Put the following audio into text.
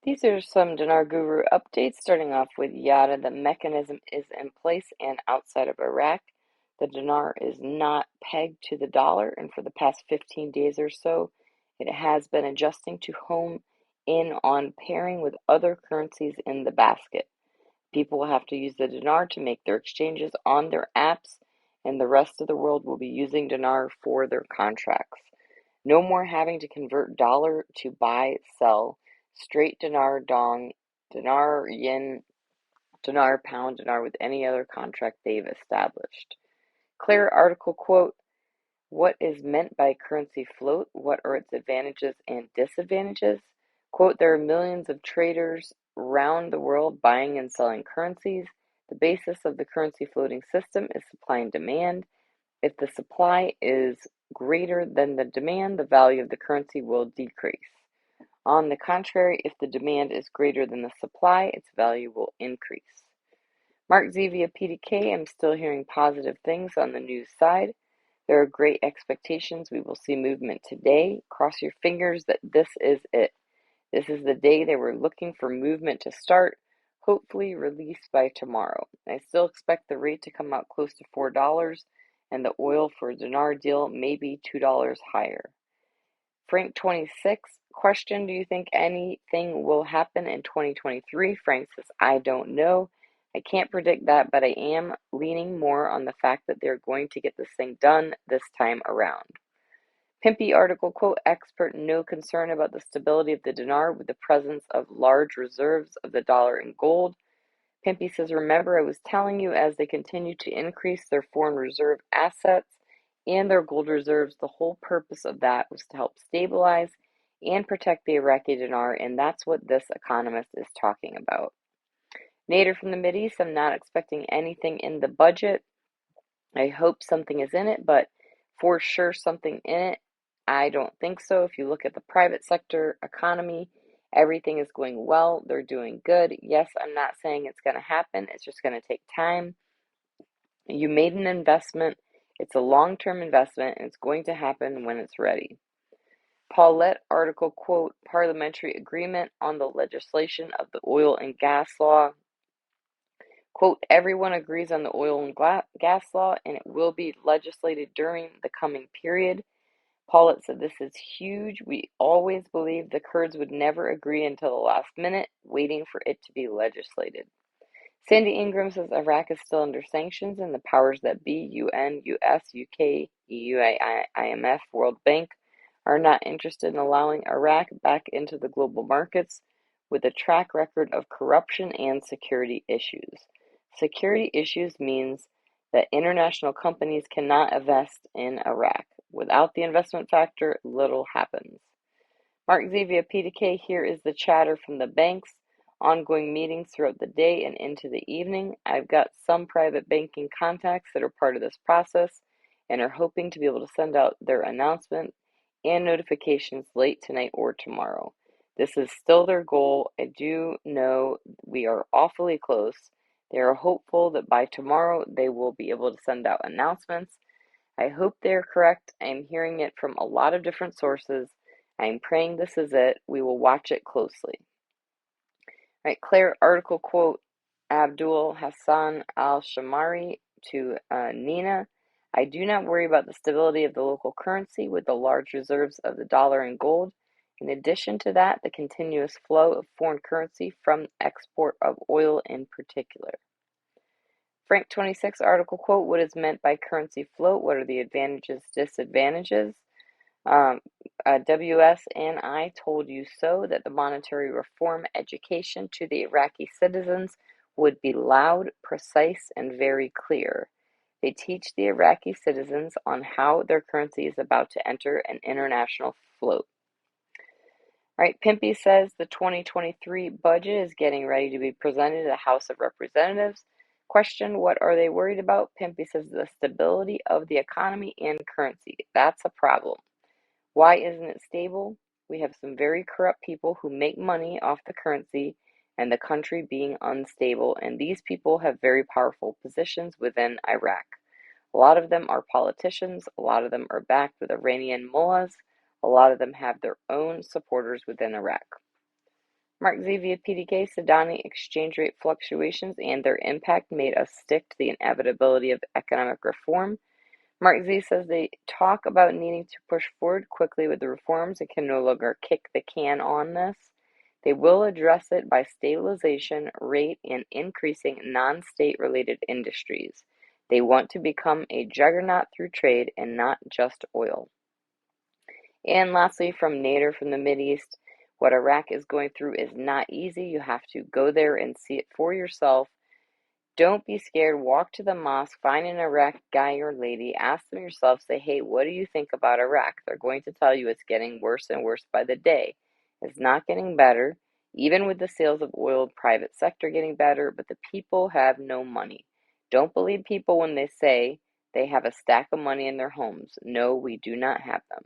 These are some Dinar Guru updates, starting off with yada. The mechanism is in place and outside of Iraq. The dinar is not pegged to the dollar, and for the past 15 days or so, it has been adjusting to home in on pairing with other currencies in the basket. People will have to use the dinar to make their exchanges on their apps, and the rest of the world will be using dinar for their contracts. No more having to convert dollar to buy, sell, straight dinar, dong, dinar, yen, dinar, pound, dinar with any other contract they've established. Clear article quote, what is meant by currency float? What are its advantages and disadvantages? Quote, there are millions of traders around the world buying and selling currencies. The basis of the currency floating system is supply and demand. If the supply is greater than the demand, the value of the currency will decrease. On the contrary, if the demand is greater than the supply, its value will increase. Mark Z via PDK, I'm still hearing positive things on the news side. There are great expectations. We will see movement today. Cross your fingers that this is it. This is the day they were looking for movement to start, hopefully released by tomorrow. I still expect the rate to come out close to $4, and the oil for a dinar deal may be $2 higher. Frank 26, question, do you think anything will happen in 2023? Frank says, I don't know. I can't predict that, but I am leaning more on the fact that they're going to get this thing done this time around. Pimpy article, quote, expert, no concern about the stability of the dinar with the presence of large reserves of the dollar and gold. Pimpy says, remember I was telling you as they continue to increase their foreign reserve assets and their gold reserves, the whole purpose of that was to help stabilize and protect the Iraqi dinar, and that's what this economist is talking about. Nader from the Mideast, I'm not expecting anything in the budget. I hope something is in it, but for sure something in it, I don't think so. If you look at the private sector economy, everything is going well. They're doing good. Yes, I'm not saying it's going to happen. It's just going to take time. You made an investment. It's a long-term investment, and it's going to happen when it's ready. Paulette article, quote, parliamentary agreement on the legislation of the oil and gas law. Quote, everyone agrees on the oil and gas law, and it will be legislated during the coming period. Paulette said, this is huge. We always believed the Kurds would never agree until the last minute, waiting for it to be legislated. Sandy Ingram says Iraq is still under sanctions, and the powers that be, UN, US, UK, EU, IMF, World Bank, are not interested in allowing Iraq back into the global markets with a track record of corruption and security issues. Security issues means that international companies cannot invest in Iraq. Without the investment factor, little happens. Mark Z via PDK, here is the chatter from the banks. Ongoing meetings throughout the day and into the evening. I've got some private banking contacts that are part of this process and are hoping to be able to send out their announcement and notifications late tonight or tomorrow. This is still their goal. I do know we are awfully close. They are hopeful that by tomorrow they will be able to send out announcements. I hope they're correct. I'm hearing it from a lot of different sources. I'm praying this is it. We will watch it closely. Right, Claire article, quote, Abdul Hassan al-Shamari to Nina, I do not worry about the stability of the local currency with the large reserves of the dollar and gold. In addition to that, the continuous flow of foreign currency from export of oil in particular. Frank 26 article, quote, what is meant by currency float? What are the advantages, disadvantages? WS and I told you so that the monetary reform education to the Iraqi citizens would be loud, precise, and very clear. They teach the Iraqi citizens on how their currency is about to enter an international float. Right, Pimpy says the 2023 budget is getting ready to be presented to the House of Representatives. Question, what are they worried about? Pimpy says the stability of the economy and currency. That's a problem. Why isn't it stable? We have some very corrupt people who make money off the currency and the country being unstable, and these people have very powerful positions within Iraq. A lot of them are politicians, a lot of them are backed with Iranian mullahs, a lot of them have their own supporters within Iraq. Mark Z via PDK, Sadani exchange rate fluctuations and their impact made us stick to the inevitability of economic reform. Mark Z says they talk about needing to push forward quickly with the reforms and can no longer kick the can on this. They will address it by stabilization, rate, and increasing non-state related industries. They want to become a juggernaut through trade and not just oil. And lastly, from Nader from the Mideast, what Iraq is going through is not easy. You have to go there and see it for yourself. Don't be scared. Walk to the mosque, find an Iraq guy or lady, ask them yourself, say, hey, what do you think about Iraq? They're going to tell you it's getting worse and worse by the day. It's not getting better, even with the sales of oil, private sector getting better, but the people have no money. Don't believe people when they say they have a stack of money in their homes. No, we do not have them.